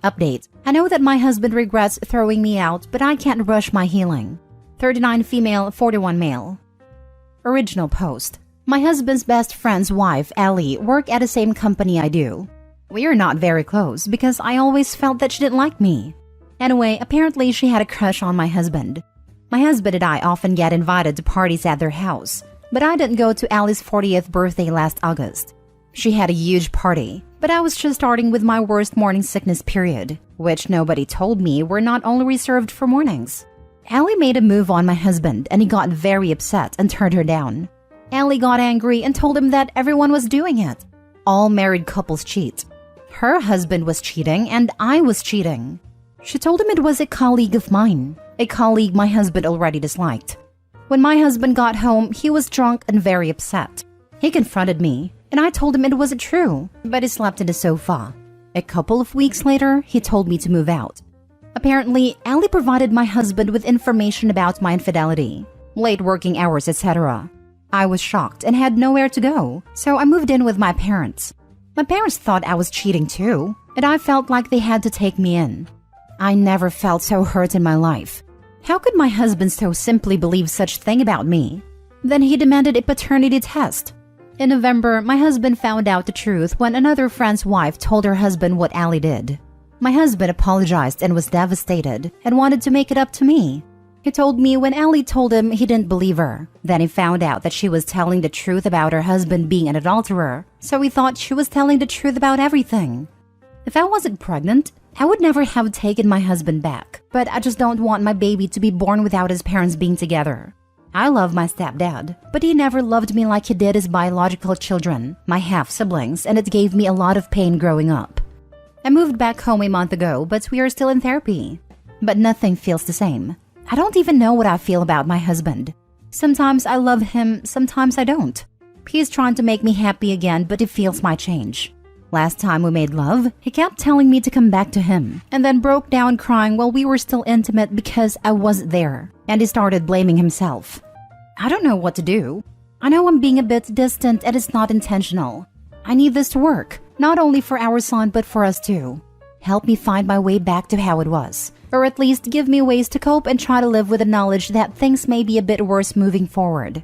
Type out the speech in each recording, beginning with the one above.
Update. I know that my husband regrets throwing me out, but I can't rush my healing. 39 female, 41 male. Original post. My husband's best friend's wife, Allie, work at the same company I do. We are not very close because I always felt that she didn't like me. Anyway, apparently she had a crush on my husband. My husband and I often get invited to parties at their house, but I didn't go to Allie's 40th birthday last August. She had a huge party, but I was just starting with my worst morning sickness period, which nobody told me were not only reserved for mornings. Allie made a move on my husband and he got very upset and turned her down. Allie got angry and told him that everyone was doing it. All married couples cheat. Her husband was cheating and I was cheating. She told him it was a colleague of mine, a colleague my husband already disliked. When my husband got home, he was drunk and very upset. He confronted me, and I told him it wasn't true, but he slept in the sofa. A couple of weeks later, he told me to move out. Apparently, Allie provided my husband with information about my infidelity, late working hours, etc. I was shocked and had nowhere to go, so I moved in with my parents. My parents thought I was cheating too, and I felt like they had to take me in. I never felt so hurt in my life. How could my husband so simply believe such thing about me? Then he demanded a paternity test. In November, my husband found out the truth when another friend's wife told her husband what Allie did. My husband apologized and was devastated and wanted to make it up to me. He told me when Allie told him he didn't believe her. Then he found out that she was telling the truth about her husband being an adulterer, so he thought she was telling the truth about everything. If I wasn't pregnant, I would never have taken my husband back, but I just don't want my baby to be born without his parents being together. I love my stepdad, but he never loved me like he did his biological children, my half-siblings, and it gave me a lot of pain growing up. I moved back home a month ago, but we are still in therapy. But nothing feels the same. I don't even know what I feel about my husband. Sometimes I love him, sometimes I don't. He's trying to make me happy again, but he feels my change. Last time we made love, he kept telling me to come back to him, and then broke down crying while we were still intimate because I wasn't there, and he started blaming himself. I don't know what to do. I know I'm being a bit distant and it's not intentional. I need this to work, not only for our son but for us too. Help me find my way back to how it was, or at least give me ways to cope and try to live with the knowledge that things may be a bit worse moving forward.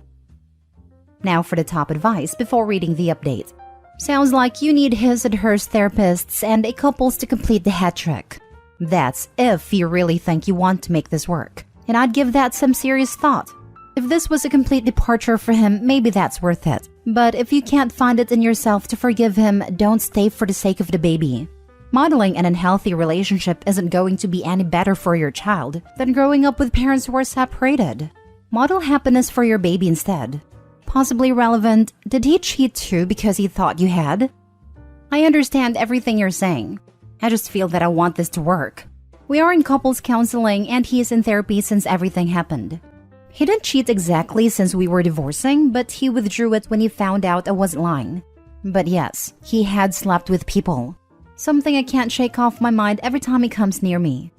Now for the top advice before reading the update. Sounds like you need his and hers therapists and a couples to complete the hat trick. That's if you really think you want to make this work, and I'd give that some serious thought. If this was a complete departure for him, maybe that's worth it. But if you can't find it in yourself to forgive him, don't stay for the sake of the baby. Modeling an unhealthy relationship isn't going to be any better for your child than growing up with parents who are separated. Model happiness for your baby instead. Possibly relevant, did he cheat too because he thought you had? I understand everything you're saying. I just feel that I want this to work. We are in couples counseling and he is in therapy since everything happened. He didn't cheat exactly since we were divorcing, but he withdrew it when he found out I wasn't lying. But yes, he had slept with people. Something I can't shake off my mind every time he comes near me.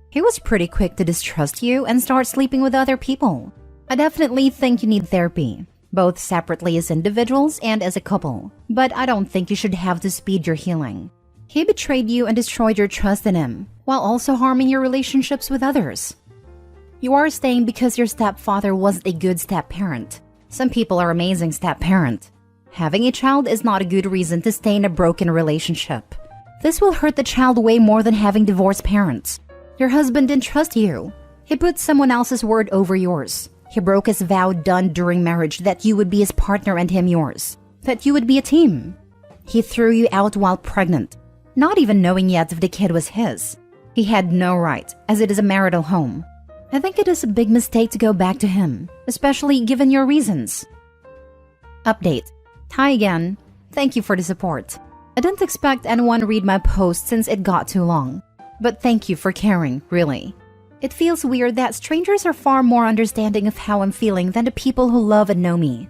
He was pretty quick to distrust you and start sleeping with other people. I definitely think you need therapy, both separately as individuals and as a couple. But I don't think you should have to speed your healing. He betrayed you and destroyed your trust in him, while also harming your relationships with others. You are staying because your stepfather wasn't a good step-parent. Some people are amazing step-parent. Having a child is not a good reason to stay in a broken relationship. This will hurt the child way more than having divorced parents. Your husband didn't trust you. He put someone else's word over yours. He broke his vow done during marriage that you would be his partner and him yours. That you would be a team. He threw you out while pregnant, not even knowing yet if the kid was his. He had no right, as it is a marital home. I think it is a big mistake to go back to him, especially given your reasons. Update. Hi again. Thank you for the support. I didn't expect anyone to read my post since it got too long. But thank you for caring, really. It feels weird that strangers are far more understanding of how I'm feeling than the people who love and know me.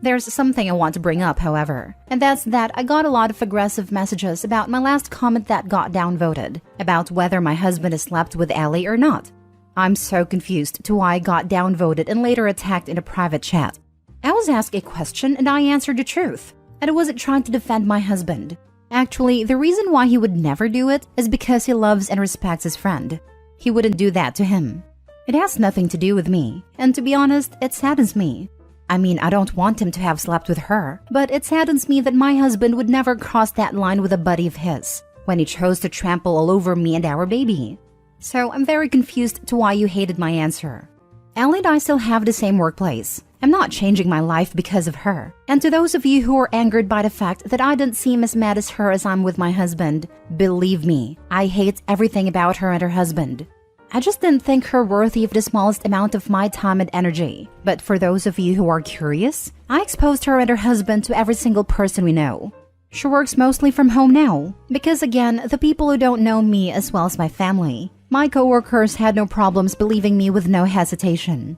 There's something I want to bring up, however, and that's that I got a lot of aggressive messages about my last comment that got downvoted, about whether my husband has slept with Allie or not. I'm so confused to why I got downvoted and later attacked in a private chat. I was asked a question and I answered the truth, and I wasn't trying to defend my husband. Actually, the reason why he would never do it is because he loves and respects his friend. He wouldn't do that to him. It has nothing to do with me, and to be honest, it saddens me. I mean, I don't want him to have slept with her, but it saddens me that my husband would never cross that line with a buddy of his when he chose to trample all over me and our baby. So I'm very confused to why you hated my answer. Ellie and I still have the same workplace. I'm not changing my life because of her. And to those of you who are angered by the fact that I didn't seem as mad as her as I'm with my husband, believe me, I hate everything about her and her husband. I just didn't think her worthy of the smallest amount of my time and energy. But for those of you who are curious, I exposed her and her husband to every single person we know. She works mostly from home now, because again, the people who don't know me as well as my family, my coworkers had no problems believing me with no hesitation.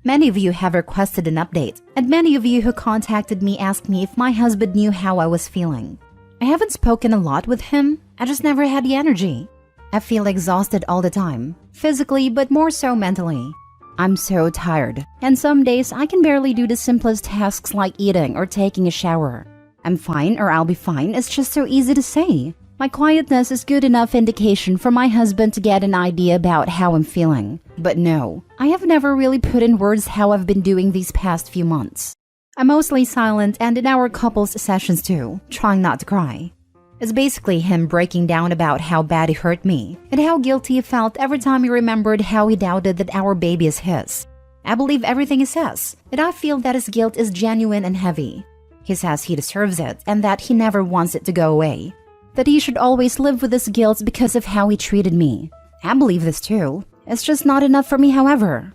Many of you have requested an update, and many of you who contacted me asked me if my husband knew how I was feeling. I haven't spoken a lot with him, I just never had the energy. I feel exhausted all the time, physically but more so mentally. I'm so tired, and some days I can barely do the simplest tasks like eating or taking a shower. I'm fine or I'll be fine, it's just so easy to say. My quietness is good enough indication for my husband to get an idea about how I'm feeling. But no, I have never really put in words how I've been doing these past few months. I'm mostly silent and in our couple's sessions too, trying not to cry. It's basically him breaking down about how bad he hurt me and how guilty he felt every time he remembered how he doubted that our baby is his. I believe everything he says, and I feel that his guilt is genuine and heavy. He says he deserves it and that he never wants it to go away. That he should always live with this guilt because of how he treated me. I believe this too. It's just not enough for me, however.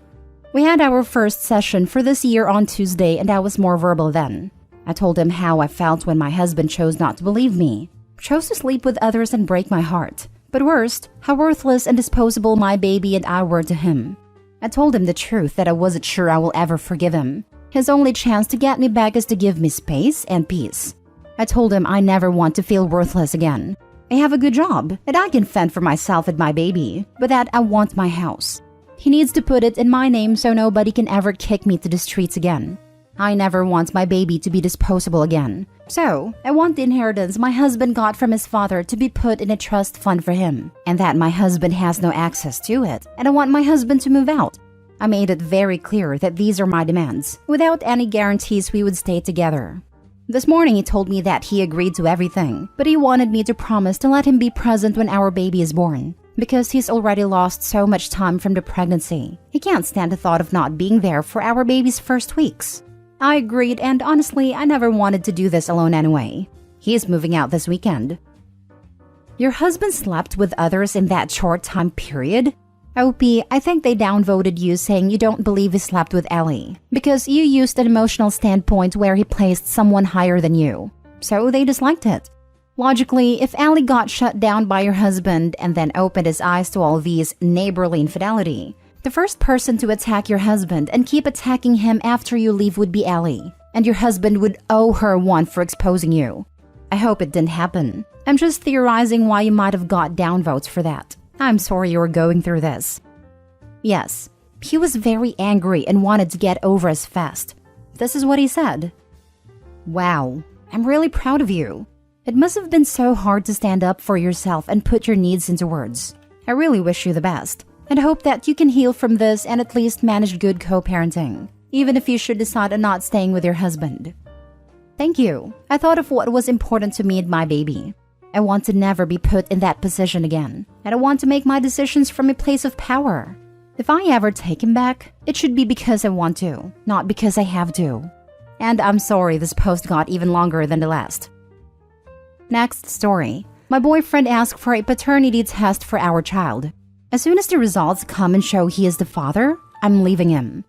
We had our first session for this year on Tuesday and I was more verbal then. I told him how I felt when my husband chose not to believe me. Chose to sleep with others and break my heart. But worst, how worthless and disposable my baby and I were to him. I told him the truth that I wasn't sure I will ever forgive him. His only chance to get me back is to give me space and peace. I told him I never want to feel worthless again. I have a good job, and I can fend for myself and my baby, but that I want my house. He needs to put it in my name so nobody can ever kick me to the streets again. I never want my baby to be disposable again. So, I want the inheritance my husband got from his father to be put in a trust fund for him, and that my husband has no access to it, and I want my husband to move out. I made it very clear that these are my demands, without any guarantees we would stay together. This morning he told me that he agreed to everything, but he wanted me to promise to let him be present when our baby is born, because he's already lost so much time from the pregnancy. He can't stand the thought of not being there for our baby's first weeks. I agreed, and honestly, I never wanted to do this alone anyway. He is moving out this weekend. Your husband slept with others in that short time period? OP, I think they downvoted you saying you don't believe he slept with Ellie, because you used an emotional standpoint where he placed someone higher than you. So they disliked it. Logically, if Ellie got shut down by your husband and then opened his eyes to all these neighborly infidelity, the first person to attack your husband and keep attacking him after you leave would be Ellie, and your husband would owe her one for exposing you. I hope it didn't happen. I'm just theorizing why you might have got downvotes for that. I'm sorry you were going through this. Yes, he was very angry and wanted to get over us fast. This is what he said. Wow, I'm really proud of you. It must have been so hard to stand up for yourself and put your needs into words. I really wish you the best, and hope that you can heal from this and at least manage good co-parenting, even if you should decide on not staying with your husband. Thank you. I thought of what was important to me and my baby. I want to never be put in that position again, and I want to make my decisions from a place of power. If I ever take him back, it should be because I want to, not because I have to. And I'm sorry this post got even longer than the last. Next story. My boyfriend asked for a paternity test for our child. As soon as the results come and show he is the father, I'm leaving him.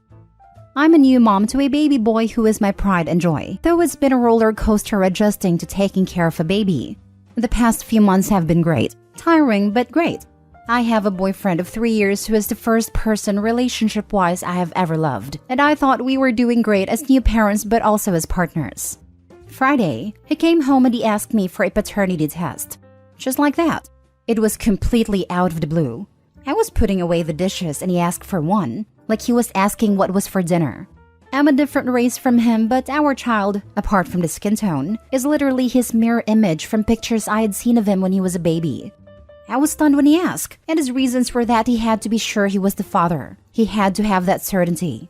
I'm a new mom to a baby boy who is my pride and joy, though it's been a roller coaster adjusting to taking care of a baby. The past few months have been great. Tiring, but great. I have a boyfriend of 3 years who is the first person relationship-wise I have ever loved, and I thought we were doing great as new parents but also as partners. Friday, he came home and he asked me for a paternity test. Just like that. It was completely out of the blue. I was putting away the dishes and he asked for one, like he was asking what was for dinner. I'm a different race from him, but our child, apart from the skin tone, is literally his mirror image from pictures I had seen of him when he was a baby. I was stunned when he asked, and his reasons were that he had to be sure he was the father. He had to have that certainty.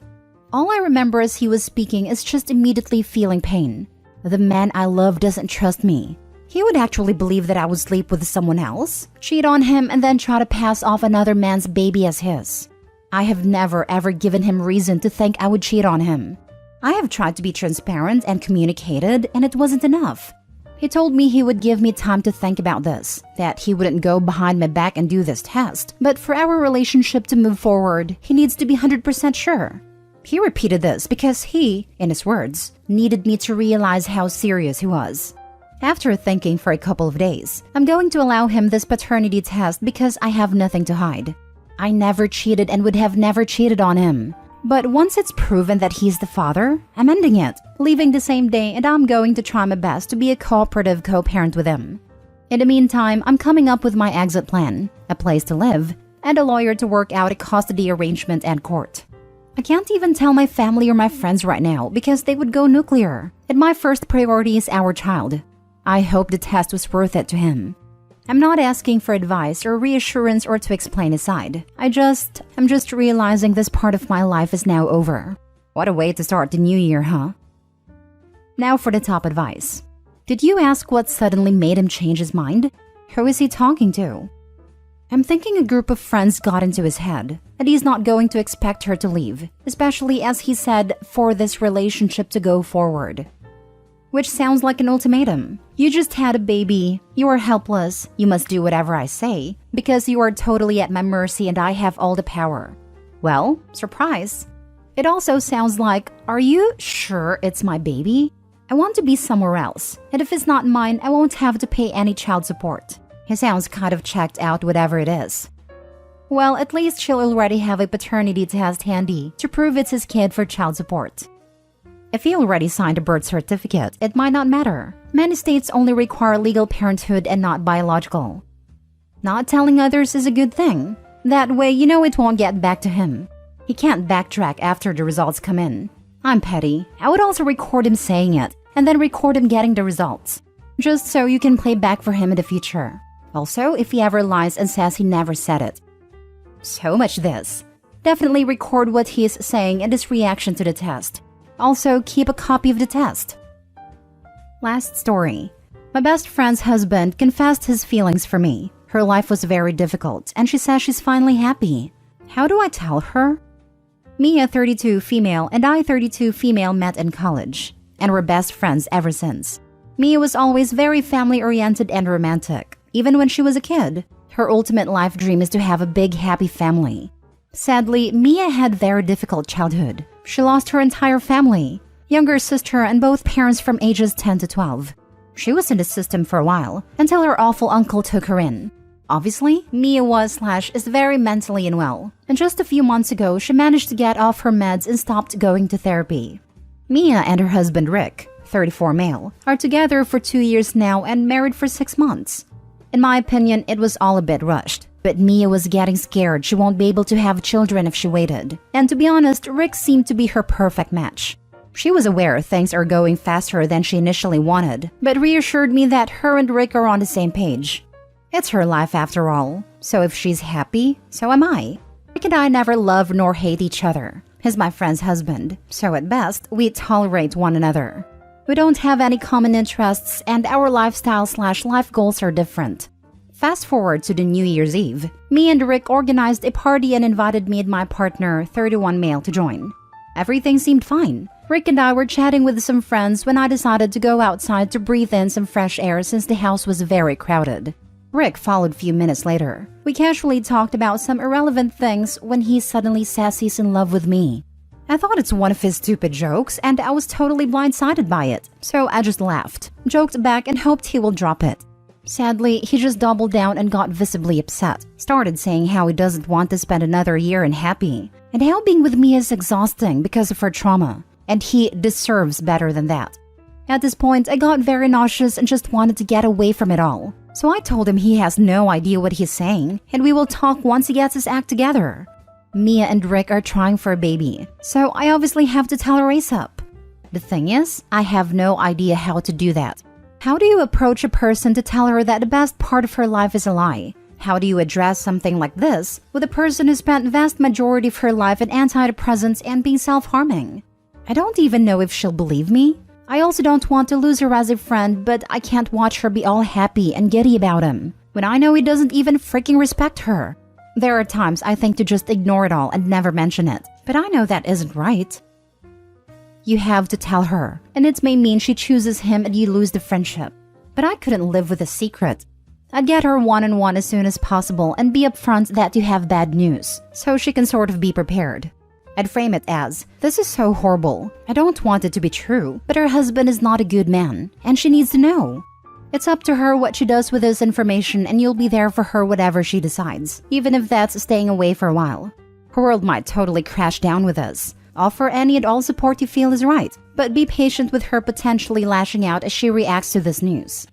All I remember as he was speaking is just immediately feeling pain. The man I love doesn't trust me. He would actually believe that I would sleep with someone else, cheat on him, and then try to pass off another man's baby as his. I have never ever given him reason to think I would cheat on him. I have tried to be transparent and communicated, and it wasn't enough. He told me he would give me time to think about this, that he wouldn't go behind my back and do this test, but for our relationship to move forward, he needs to be 100% sure. He repeated this because he, in his words, needed me to realize how serious he was. After thinking for a couple of days, I'm going to allow him this paternity test because I have nothing to hide. I never cheated and would have never cheated on him. But once it's proven that he's the father, I'm ending it, leaving the same day, and I'm going to try my best to be a cooperative co-parent with him. In the meantime, I'm coming up with my exit plan, a place to live, and a lawyer to work out a custody arrangement and court. I can't even tell my family or my friends right now because they would go nuclear, and my first priority is our child. I hope the test was worth it to him. I'm not asking for advice or reassurance or to explain his side. I'm just realizing this part of my life is now over. What a way to start the new year, huh? Now for the top advice. Did you ask what suddenly made him change his mind? Who is he talking to? I'm thinking a group of friends got into his head, and he's not going to expect her to leave, especially as he said for this relationship to go forward. Which sounds like an ultimatum. You just had a baby, you are helpless, you must do whatever I say, because you are totally at my mercy and I have all the power. Well, surprise. It also sounds like, are you sure it's my baby? I want to be somewhere else, and if it's not mine, I won't have to pay any child support. He sounds kind of checked out whatever it is. Well, at least she'll already have a paternity test handy to prove it's his kid for child support. If he already signed a birth certificate, it might not matter. Many states only require legal parenthood and not biological. Not telling others is a good thing. That way, you know it won't get back to him. He can't backtrack after the results come in. I'm petty. I would also record him saying it, and then record him getting the results. Just so you can play back for him in the future. Also, if he ever lies and says he never said it. So much this. Definitely record what he is saying and his reaction to the test. Also, keep a copy of the test. Last story. My best friend's husband confessed his feelings for me. Her life was very difficult, and she says she's finally happy. How do I tell her? Mia, 32 female, and I, 32 female, met in college, and were best friends ever since. Mia was always very family-oriented and romantic, even when she was a kid. Her ultimate life dream is to have a big, happy family. Sadly, Mia had very difficult childhood. She lost her entire family, younger sister and both parents from ages 10 to 12. She was in the system for a while, until her awful uncle took her in. Obviously, Mia is very mentally unwell, and just a few months ago, she managed to get off her meds and stopped going to therapy. Mia and her husband Rick, 34 male, are together for 2 years now and married for 6 months. In my opinion, it was all a bit rushed. But Mia was getting scared she won't be able to have children if she waited. And to be honest, Rick seemed to be her perfect match. She was aware things are going faster than she initially wanted, but reassured me that her and Rick are on the same page. It's her life after all, so if she's happy, so am I. Rick and I never love nor hate each other. He's my friend's husband, so at best, we tolerate one another. We don't have any common interests, and our lifestyle/life goals are different. Fast forward to the New Year's Eve. Me and Rick organized a party and invited me and my partner, 31 male, to join. Everything seemed fine. Rick and I were chatting with some friends when I decided to go outside to breathe in some fresh air since the house was very crowded. Rick followed a few minutes later. We casually talked about some irrelevant things when he suddenly says he's in love with me. I thought it's one of his stupid jokes and I was totally blindsided by it, so I just laughed, joked back and hoped he will drop it. Sadly, he just doubled down and got visibly upset, started saying how he doesn't want to spend another year unhappy, and how being with me is exhausting because of her trauma, and he deserves better than that. At this point, I got very nauseous and just wanted to get away from it all. So I told him he has no idea what he's saying, and we will talk once he gets his act together. Mia and Rick are trying for a baby, so I obviously have to tell her ASAP. The thing is, I have no idea how to do that. How do you approach a person to tell her that the best part of her life is a lie? How do you address something like this with a person who spent the vast majority of her life in antidepressants and being self-harming? I don't even know if she'll believe me. I also don't want to lose her as a friend, but I can't watch her be all happy and giddy about him when I know he doesn't even freaking respect her. There are times I think to just ignore it all and never mention it, but I know that isn't right. You have to tell her, and it may mean she chooses him and you lose the friendship. But I couldn't live with a secret. I'd get her one-on-one as soon as possible and be upfront that you have bad news, so she can sort of be prepared. I'd frame it as, this is so horrible. I don't want it to be true, but her husband is not a good man, and she needs to know. It's up to her what she does with this information, and you'll be there for her whatever she decides, even if that's staying away for a while. Her world might totally crash down with us. Offer any and all support you feel is right, but be patient with her potentially lashing out as she reacts to this news.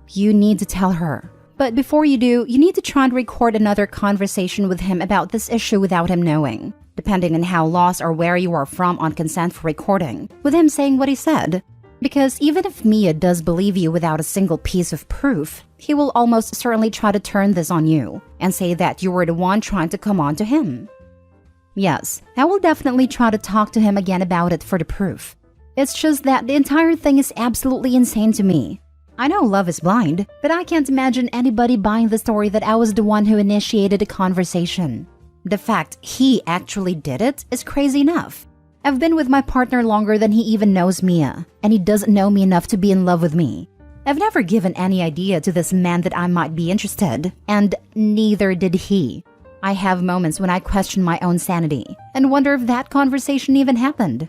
You need to tell her. But before you do, you need to try and record another conversation with him about this issue without him knowing, depending on how lost or where you are from on consent for recording, with him saying what he said. Because even if Mia does believe you without a single piece of proof, he will almost certainly try to turn this on you and say that you were the one trying to come on to him. Yes, I will definitely try to talk to him again about it for the proof. It's just that the entire thing is absolutely insane to me. I know love is blind, but I can't imagine anybody buying the story that I was the one who initiated the conversation. The fact he actually did it is crazy enough. I've been with my partner longer than he even knows Mia, and he doesn't know me enough to be in love with me. I've never given any idea to this man that I might be interested, and neither did he. I have moments when I question my own sanity and wonder if that conversation even happened.